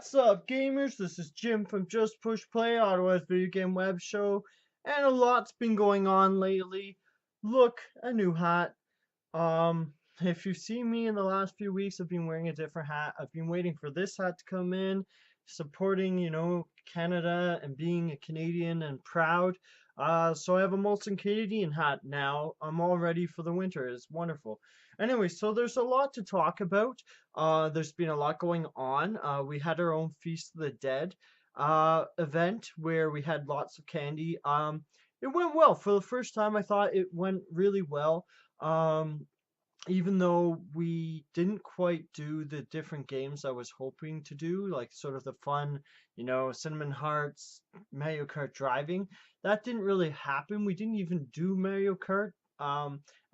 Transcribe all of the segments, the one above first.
What's up, gamers? This is Jim from Just Push Play, Ottawa's video game web show, and a lot's been going on lately. Look, a new hat. If you've seen me in the last few weeks, I've been wearing a different hat. I've been waiting for this hat to come in, supporting, Canada and being a Canadian and proud. So I have a Molson Canadian hat now. I'm all ready for the winter. It's wonderful. Anyway, so there's a lot to talk about. There's been a lot going on. We had our own Feast of the Dead event where we had lots of candy. It went well. For the first time, I thought it went really well. Um, Even though we didn't quite do the different games I was hoping to do, like sort of the fun, Cinnamon Hearts, Mario Kart driving, that didn't really happen. We didn't even do Mario Kart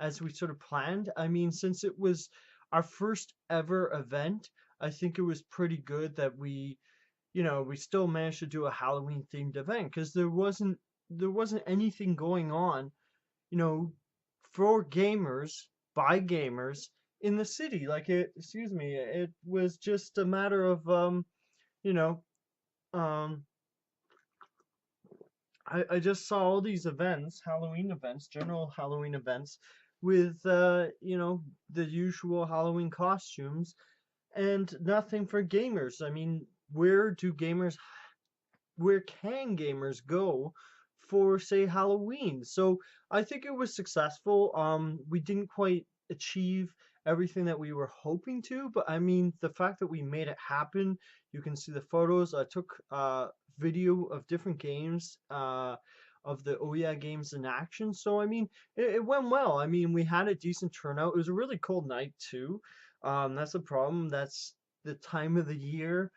as we sort of planned. I mean, since it was our first ever event, I think it was pretty good that we still managed to do a Halloween themed event because there wasn't anything going on, you know, for gamers by gamers in the city. It was just a matter of you know, um, I just saw all these events, Halloween events, general Halloween events, with the usual Halloween costumes and nothing for gamers. I mean, where can gamers go for, say, Halloween? So I think it was successful. We didn't quite achieve everything that we were hoping to, but I mean, the fact that we made it happen, you can see the photos. I took video of different games, of the Ouya games in action. So I mean, it went well. I mean, we had a decent turnout. It was a really cold night too. That's the problem. That's the time of the year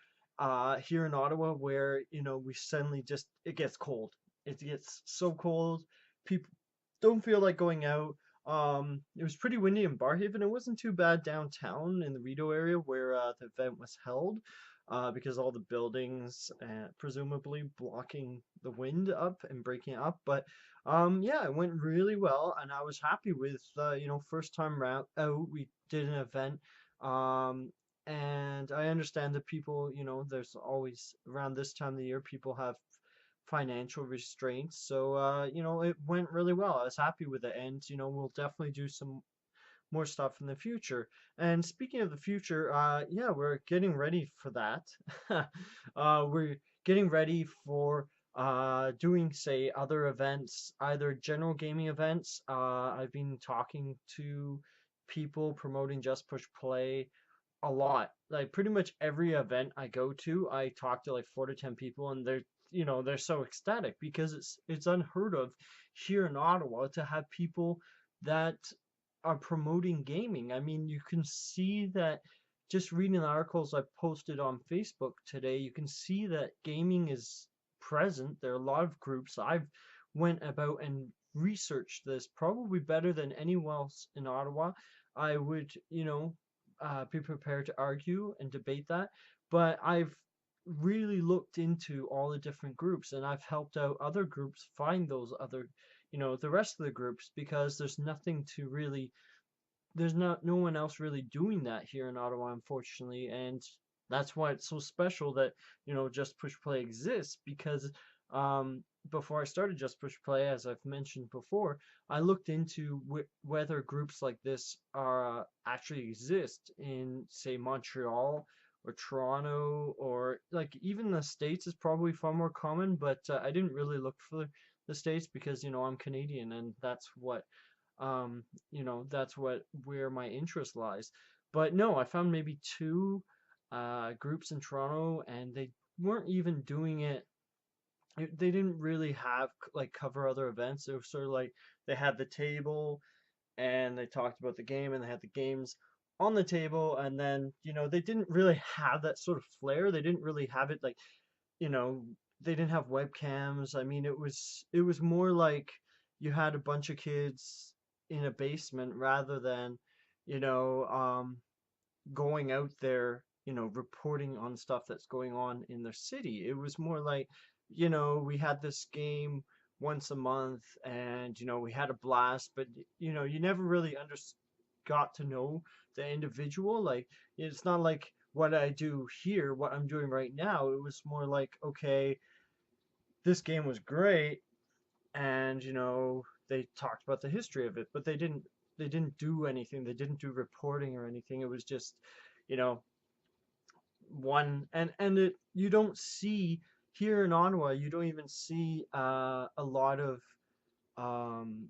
here in Ottawa where we suddenly just it gets cold. It gets so cold. People don't feel like going out. It was pretty windy in Barhaven. It wasn't too bad downtown in the Rideau area where the event was held, because all the buildings presumably blocking the wind up and breaking it up. But yeah, it went really well, and I was happy with first time round out we did an event. Um, and I understand that people, there's always around this time of the year, people have financial restraints. So, it went really well. I was happy with it. And, we'll definitely do some more stuff in the future. And speaking of the future, yeah, we're getting ready for that. We're getting ready for doing, say, other events, either general gaming events. I've been talking to people promoting Just Push Play a lot. Like pretty much every event I go to, I talk to like 4 to 10 people, and they're so ecstatic because it's unheard of here in Ottawa to have people that are promoting gaming. I mean, you can see that just reading the articles I posted on Facebook today, you can see that gaming is present. There are a lot of groups. I've went about and researched this probably better than anyone else in Ottawa. I would, be prepared to argue and debate that. But I've really looked into all the different groups, and I've helped out other groups find those other, the rest of the groups, because there's no one else really doing that here in Ottawa, unfortunately. And that's why it's so special that, Just Push Play exists, because before I started Just Push Play, as I've mentioned before, I looked into whether groups like this are actually exist in, say, Montreal or Toronto, or like even the States is probably far more common, but I didn't really look for the States because, I'm Canadian, and that's where my interest lies. But no, I found maybe two groups in Toronto, and they weren't even doing it. They didn't really have like cover other events. It was sort of like they had the table and they talked about the game, and they had the games on the table, and then they didn't really have that sort of flair. They didn't really have it like, you know they didn't have webcams. I mean, it was more like you had a bunch of kids in a basement rather than you know going out there, reporting on stuff that's going on in their city. It was more like, we had this game once a month, and we had a blast, but you never really got to know the individual. Like, it's not like what I do here, what I'm doing right now, it was more like, okay, this game was great, and they talked about the history of it, but they didn't do anything. They didn't do reporting or anything. It was just, you know, one and it you don't see here in Ottawa, you don't even see a lot of um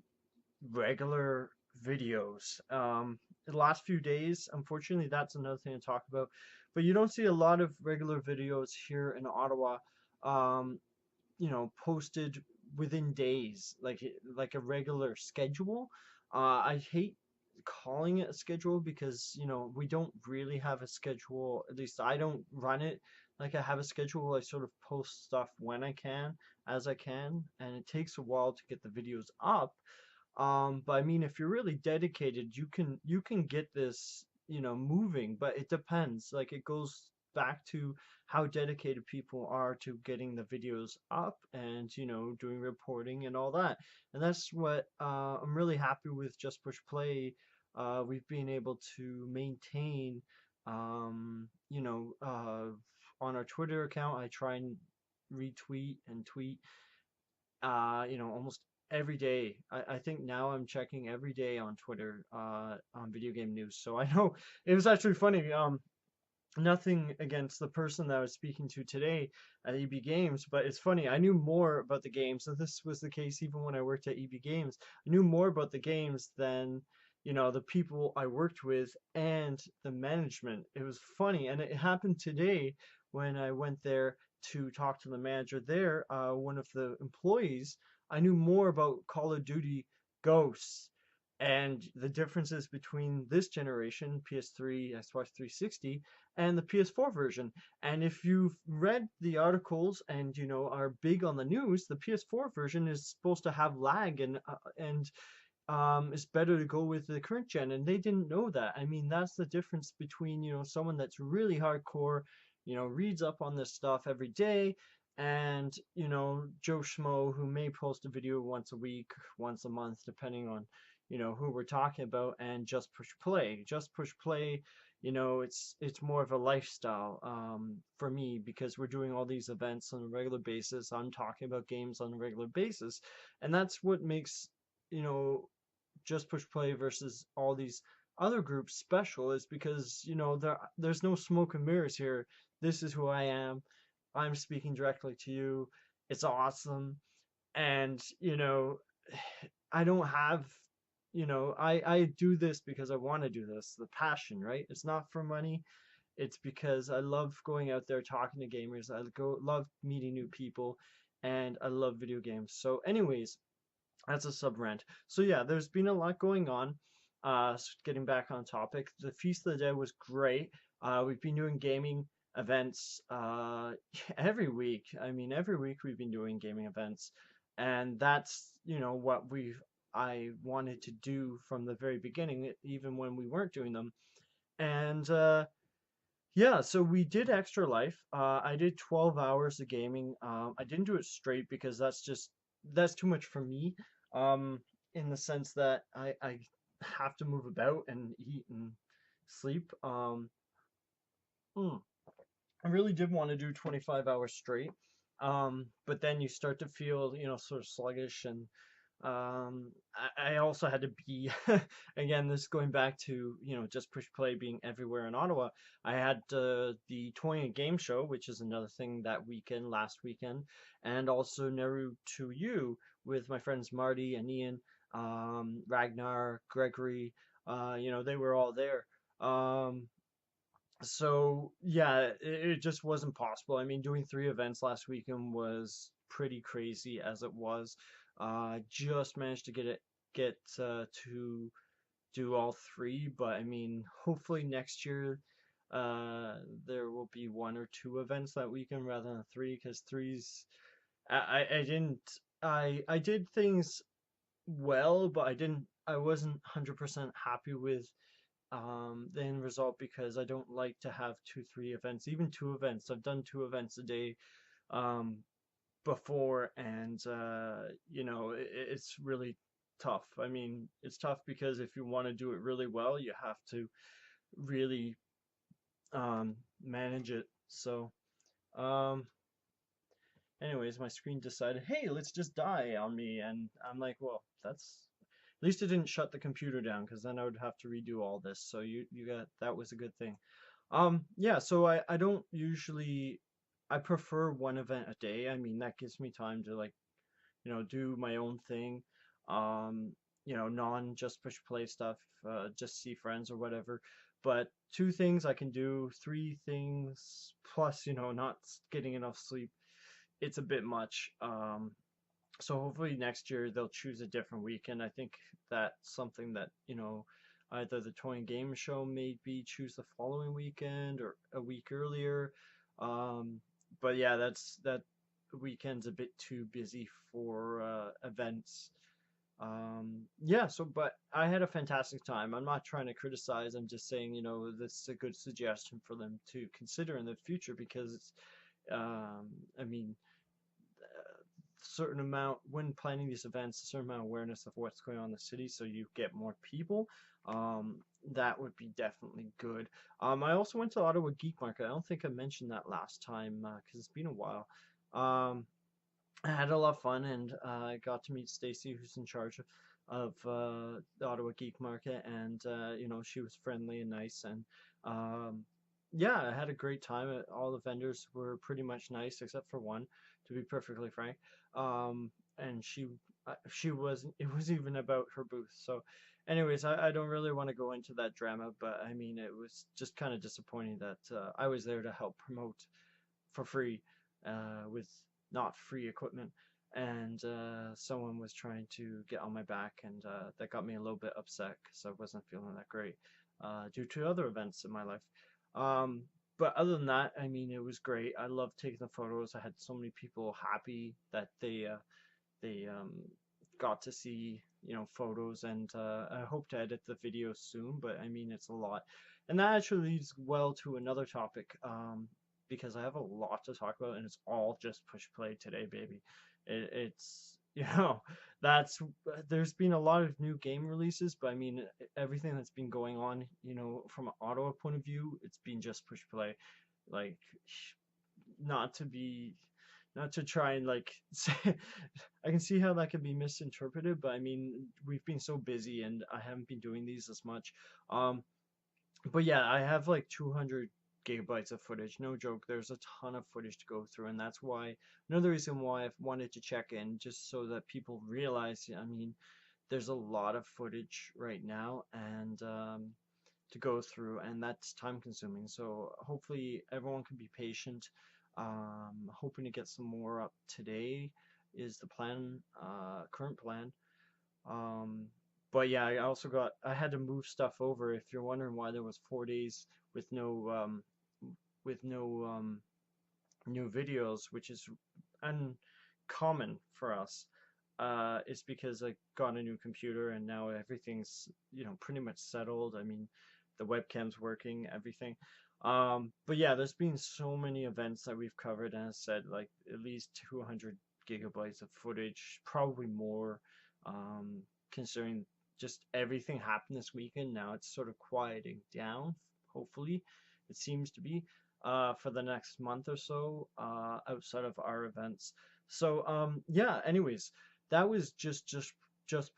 regular videos. The last few days, unfortunately, that's another thing to talk about. But you don't see a lot of regular videos here in Ottawa. Um, posted within days, like a regular schedule. I hate calling it a schedule because, we don't really have a schedule. At least I don't run it like I have a schedule. I sort of post stuff when I can, as I can, and it takes a while to get the videos up. But I mean, if you're really dedicated, you can get this, moving, but it depends. Like it goes back to how dedicated people are to getting the videos up and, doing reporting and all that. And that's what I'm really happy with Just Push Play. We've been able to maintain, on our Twitter account, I try and retweet and tweet almost every day. I think now I'm checking every day on Twitter, on video game news. So I know it was actually funny. Nothing against the person that I was speaking to today at EB Games, but it's funny. I knew more about the games, and this was the case even when I worked at EB Games. I knew more about the games than, the people I worked with and the management. It was funny, and it happened today when I went there to talk to the manager there. One of the employees, I knew more about Call of Duty Ghosts and the differences between this generation, PS3, Xbox 360, and the PS4 version. And if you've read the articles and are big on the news, the PS4 version is supposed to have lag and it's better to go with the current gen. And they didn't know that. I mean, that's the difference between someone that's really hardcore, reads up on this stuff every day, and Joe Schmo who may post a video once a week, once a month, depending on who we're talking about. And just push play, it's more of a lifestyle for me, because we're doing all these events on a regular basis. I'm talking about games on a regular basis, and that's what makes you know just push play versus all these other groups special, is because there's no smoke and mirrors here. This is who I am. I'm speaking directly to you. It's awesome. And I don't have, I do this because I want to do this, the passion, right? It's not for money. It's because I love going out there talking to gamers. Love meeting new people, and I love video games. So anyways, that's a sub rant. So yeah, there's been a lot going on. Getting back on topic, the Feast of the Dead was great. We've been doing gaming events every week. I mean, every week we've been doing gaming events, and that's what I wanted to do from the very beginning, even when we weren't doing them. And yeah, so we did Extra Life. I did 12 hours of gaming. I didn't do it straight because that's too much for me. Um, in the sense that I have to move about and eat and sleep. Mm, I really did want to do 25 hours straight. But then you start to feel, sort of sluggish, and I also had to be again, this going back to just push play being everywhere in Ottawa. I had the Toy and Game Show, which is another thing that weekend, last weekend, and also Neru to You with my friends Marty and Ian, Ragnar, Gregory. They were all there. So yeah, it just wasn't possible. I mean, doing three events last weekend was pretty crazy as it was. Just managed to to do all three, but I mean, hopefully next year, there will be one or two events that weekend rather than three, because threes, I didn't, I did things well, but I wasn't 100% happy with the end result, because I don't like to have two, three events, even two events. I've done two events a day um, before, and it's really tough. I mean, it's tough because if you want to do it really well, you have to really manage it. So, um, anyways, my screen decided, hey, let's just die on me, and I'm like, well, that's at least it didn't shut the computer down, because then I would have to redo all this. So you got that was a good thing. Yeah, so I don't usually I prefer one event a day. I mean, that gives me time to like, do my own thing. Um, non just push play stuff, just see friends or whatever. But two things I can do, three things plus, not getting enough sleep, it's a bit much. So hopefully next year they'll choose a different weekend. I think that's something that, either the Toy and Game Show maybe choose the following weekend or a week earlier. But yeah, that weekend's a bit too busy for events. Yeah, so but I had a fantastic time. I'm not trying to criticize. I'm just saying, this is a good suggestion for them to consider in the future because I mean, certain amount when planning these events, a certain amount of awareness of what's going on in the city, so you get more people. Um, that would be definitely good. I also went to Ottawa Geek Market. I don't think I mentioned that last time because it's been a while. Um, I had a lot of fun, and I got to meet Stacy, who's in charge of the Ottawa Geek Market, and she was friendly and nice, and um, yeah, I had a great time. All the vendors were pretty much nice, except for one, to be perfectly frank. And she wasn't. It was even about her booth. So, anyways, I don't really want to go into that drama, but I mean, it was just kind of disappointing that I was there to help promote for free with not free equipment, and someone was trying to get on my back, and that got me a little bit upset because I wasn't feeling that great due to other events in my life. um, but other than that, I mean, it was great. I loved taking the photos. I had so many people happy that they got to see, photos, and I hope to edit the video soon, but I mean, it's a lot. And that actually leads well to another topic, because I have a lot to talk about, and it's all just push play today, baby. It's that's there's been a lot of new game releases, but I mean, everything that's been going on, from an Ottawa point of view, it's been just push play. Like, not to be not to try and like say, I can see how that can be misinterpreted, but I mean, we've been so busy and I haven't been doing these as much. Um, but yeah, I have like 200 gigabytes of footage. No joke. There's a ton of footage to go through, and that's why another reason why I've wanted to check in, just so that people realize. I mean, there's a lot of footage right now, and to go through, and that's time consuming. So hopefully everyone can be patient. Hoping to get some more up today is the plan, current plan. Um, but yeah, I had to move stuff over. If you're wondering why there was 4 days with no new videos, which is uncommon for us, it's because I got a new computer and now everything's, pretty much settled. I mean, the webcam's working, everything. But yeah, there's been so many events that we've covered, and I said like at least 200 gigabytes of footage, probably more, um, considering just everything happened this weekend. Now it's sort of quieting down, hopefully. It seems to be for the next month or so, outside of our events. So yeah. Anyways, that was just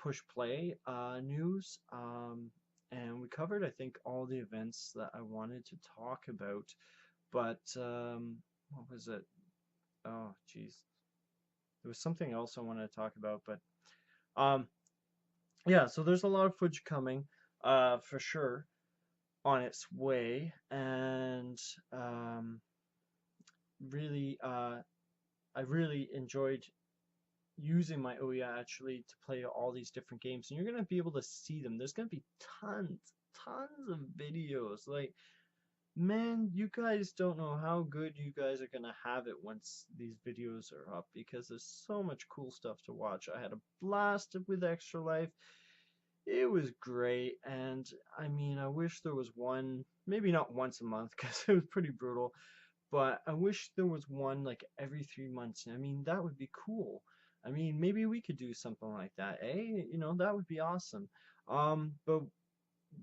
push play news. And we covered, I think, all the events that I wanted to talk about. But what was it? Oh, geez, there was something else I wanted to talk about. But um, yeah. So there's a lot of footage coming, for sure, on its way, and really, I really enjoyed using my Ouya actually to play all these different games, and you're gonna be able to see them. There's gonna be tons of videos. Like, man, you guys don't know how good you guys are gonna have it once these videos are up, because there's so much cool stuff to watch. I had a blast with Extra Life. It was great, and I mean, I wish there was one, maybe not once a month, because it was pretty brutal, but I wish there was one like every 3 months. I mean, that would be cool. I mean, maybe we could do something like that, eh? That would be awesome. But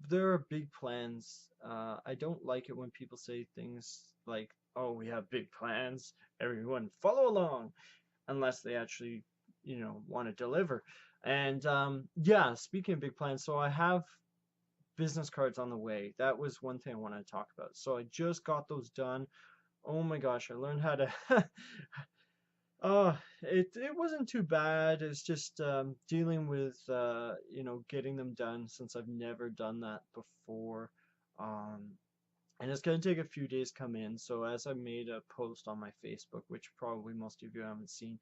there are big plans. I don't like it when people say things like, "Oh, we have big plans. Everyone follow along," unless they actually, want to deliver. And yeah, speaking of big plans, so I have business cards on the way. That was one thing I wanted to talk about. So I just got those done. Oh my gosh, I learned how to it wasn't too bad. It's just dealing with getting them done since I've never done that before. Um, and it's gonna take a few days to come in. So as I made a post on my Facebook, which probably most of you haven't seen,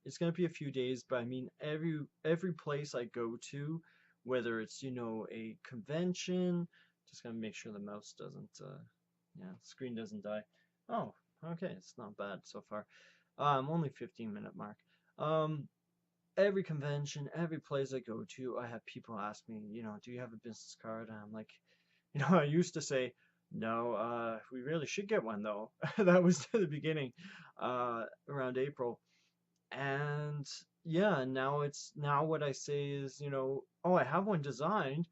it's gonna be a few days. But I mean, every place I go to, whether it's a convention, just gonna make sure the mouse doesn't, screen doesn't die. Oh, okay, it's not bad so far. Only 15-minute mark. Um, every convention, every place I go to, I have people ask me, do you have a business card? And I'm like, I used to say, no, we really should get one though. That was the beginning, around April. And yeah, now what I say is, oh, I have one designed.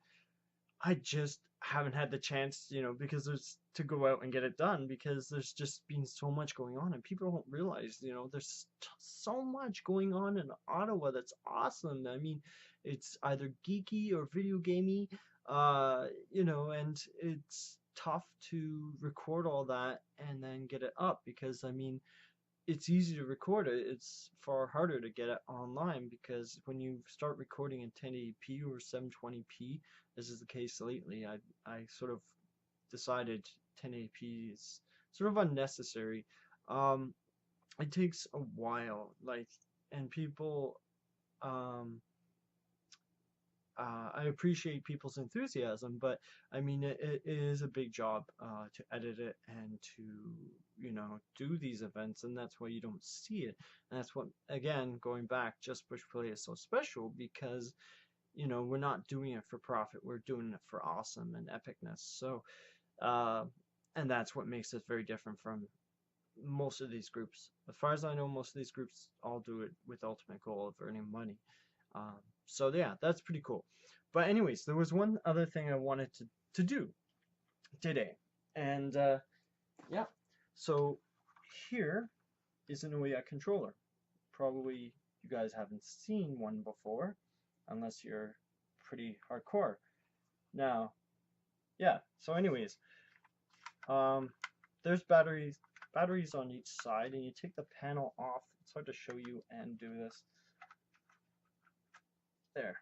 I just haven't had the chance, because there's to go out and get it done because there's just been so much going on and people don't realize, there's so much going on in Ottawa that's awesome. I mean, it's either geeky or video gamey, and it's tough to record all that and then get it up because I mean, it's easy to record it. It's far harder to get it online because when you start recording in 1080p or 720p, as is the case lately, I sort of decided 1080p is sort of unnecessary. Um, it takes a while, like, and people, um, I appreciate people's enthusiasm, but I mean, it is a big job to edit it and to, do these events, and that's why you don't see it. And that's what, again, going back, Just Push Play is so special because, we're not doing it for profit, we're doing it for awesome and epicness. So, uh, and that's what makes it very different from most of these groups. As far as I know, most of these groups all do it with the ultimate goal of earning money. Um, so yeah, that's pretty cool. But anyways, there was one other thing I wanted to do today. And yeah, so here is an Ouya controller. Probably you guys haven't seen one before, unless you're pretty hardcore. Now, yeah, so anyways, um, there's batteries on each side, and you take the panel off. It's hard to show you and do this. There.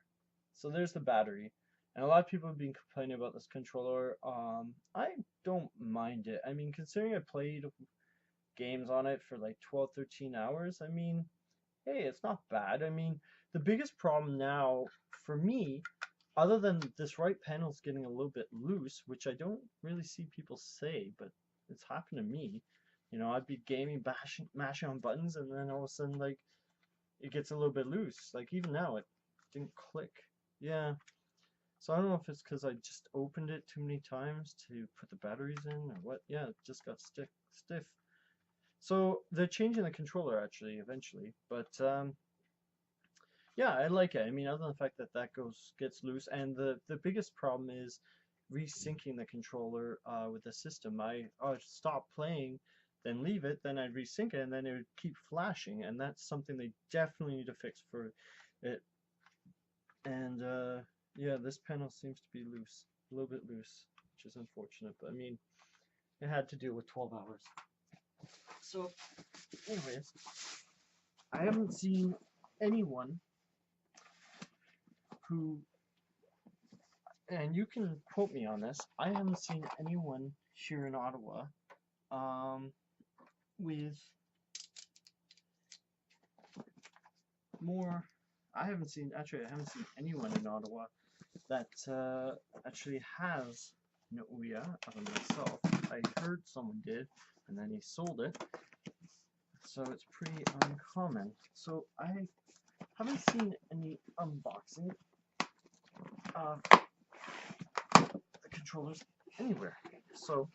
So there's the battery. And a lot of people have been complaining about this controller. I don't mind it. I mean, considering I played games on it for like 12, 13 hours, I mean, hey, it's not bad. I mean, the biggest problem now for me, other than this right panel's getting a little bit loose, which I don't really see people say, but it's happened to me. I'd be gaming, mashing on buttons, and then all of a sudden, like, it gets a little bit loose. Like, even now, it didn't click. Yeah. So I don't know if it's because I just opened it too many times to put the batteries in or what. Yeah, it just got stiff. So they're changing the controller actually eventually, but yeah, I like it. I mean, other than the fact that gets loose, and the biggest problem is resyncing the controller with the system. I'd stop playing, then leave it, then I'd resync it, and then it would keep flashing, and that's something they definitely need to fix for it. And yeah, this panel seems to be loose, a little bit loose, which is unfortunate, but I mean, it had to deal with 12 hours. So, anyways, I haven't seen anyone who, and you can quote me on this, I haven't seen anyone here in Ottawa with more. I haven't seen anyone in Ottawa that actually has an Ouya other than myself. I heard someone did, and then he sold it, so it's pretty uncommon. So I haven't seen any unboxing of the controllers anywhere. So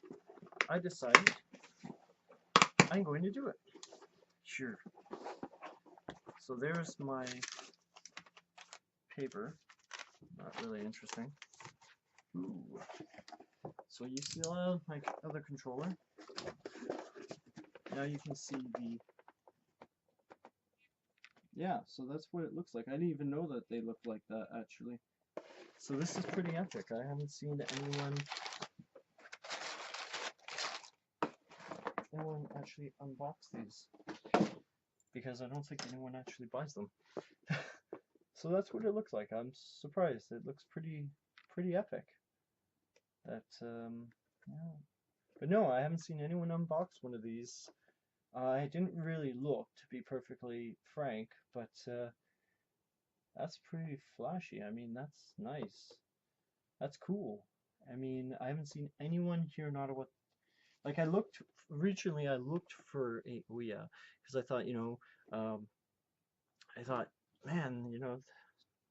I decided I'm going to do it. Sure. So there's my paper. Not really interesting. Ooh. So you see a lot of my other controller. Now you can see the, yeah, so that's what it looks like. I didn't even know that they looked like that actually. So this is pretty epic. I haven't seen anyone actually unbox these, because I don't think anyone actually buys them. So that's what it looks like. I'm surprised. It looks pretty epic. That yeah. But no, I haven't seen anyone unbox one of these. I didn't really look, to be perfectly frank, but that's pretty flashy. I mean, that's nice. That's cool. I mean, I haven't seen anyone here in Ottawa. Like, originally I looked for a Ouya, because I thought, I thought, man,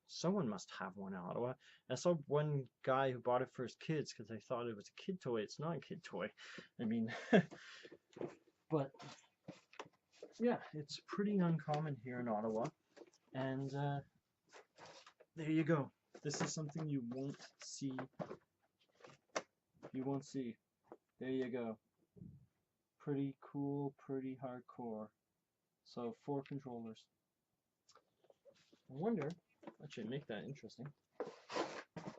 someone must have one in Ottawa. I saw one guy who bought it for his kids because I thought it was a kid toy. It's not a kid toy. I mean, but yeah, it's pretty uncommon here in Ottawa. And there you go. This is something you won't see. You won't see. There you go. Pretty cool, pretty hardcore. So 4 controllers. I wonder, that should make that interesting.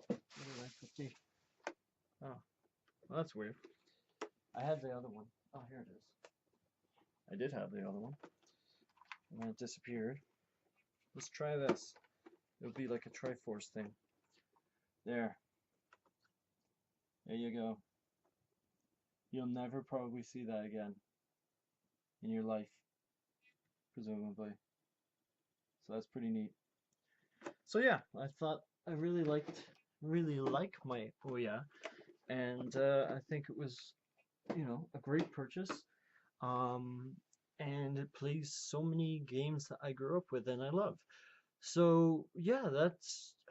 Where did I put the... Oh, well, that's weird. I had the other one. Oh, here it is. I did have the other one. And then it disappeared. Let's try this. It'll be like a Triforce thing. There. There you go. You'll never probably see that again in your life, presumably. So that's pretty neat. So yeah, I thought I really like my Ouya, and I think it was, a great purchase. And it plays so many games that I grew up with and I love. So yeah,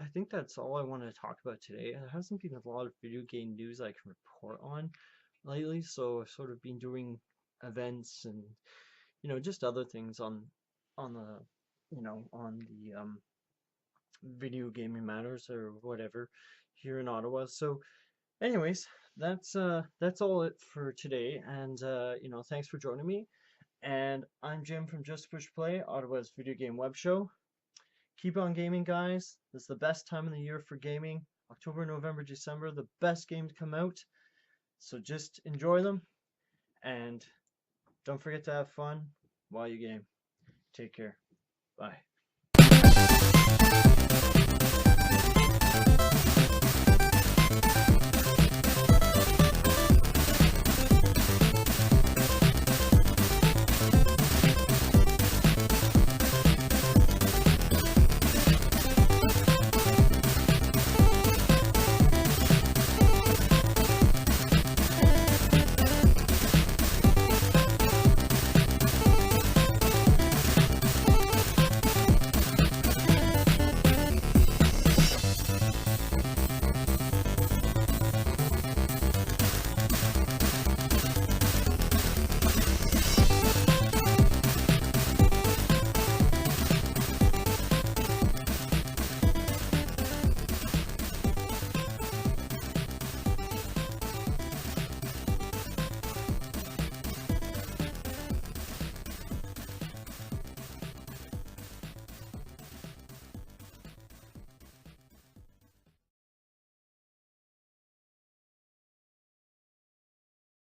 I think that's all I want to talk about today. There hasn't been a lot of video game news I can report on lately, so I've sort of been doing events and just other things on the video gaming matters or whatever here in Ottawa. So anyways, that's all it for today, and thanks for joining me. And I'm Jim from Just Push Play, Ottawa's video game web show. Keep on gaming, guys. This is the best time of the year for gaming. October, November, December, the best games come out. So just enjoy them, and don't forget to have fun while you game. Take care. Bye.